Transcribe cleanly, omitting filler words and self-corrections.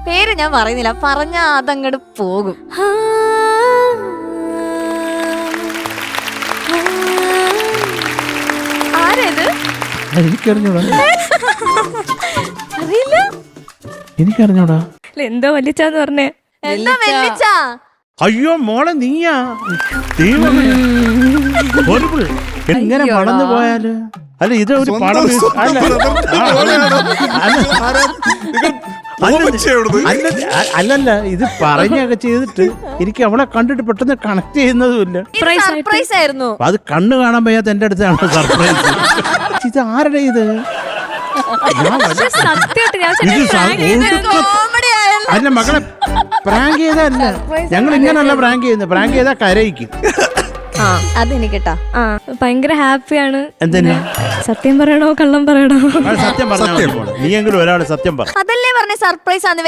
പേര് ഞാൻ പറയുന്നില്ല, പറഞ്ഞ അതങ്ങോട്ട് പോകും. ആരേത്? എനിക്കറിഞ്ഞൂടാ. അറിയില്ല. എനിക്കറിഞ്ഞൂടാ. എന്തോ വലിച്ചാന്ന് പറഞ്ഞേ. എന്താ വെല്ലിച്ചാ? അയ്യോ മോളെ നീയാ. എങ്ങനെ വളർന്നു പോയാല്? അല്ല ഇത് ഒരു പടം. അല്ലല്ല ഇത് പറഞ്ഞൊക്കെ ചെയ്തിട്ട് എനിക്ക് അവളെ കണ്ടിട്ട് പെട്ടെന്ന് കണക്ട് ചെയ്യുന്നതുമില്ല. സർപ്രൈസ് ആയിരുന്നു. അത് കണ്ണ് കാണാൻ വയ്യാത്ത എന്റെ അടുത്താണ് സർപ്രൈസ്. ഇത് ആരുടെ ഇത്? അല്ല മകളെ പ്രാങ്ക് ചെയ്തല്ല, ഞങ്ങൾ ഇങ്ങനല്ല പ്രാങ്ക് ചെയ്യുന്നത്. പ്രാങ്ക് ചെയ്താ കരയിക്കും. അതെനിക്കട്ടാ. ഭയങ്കര ഹാപ്പിയാണ്. എന്തിനാ? സത്യം പറയണോ കള്ളം പറയണോ? സത്യം പറഞ്ഞാൽ നീ എങ്കിലും ഒരാള് സത്യം പറ. അതല്ലേ പറഞ്ഞ സർപ്രൈസ് ആണ്.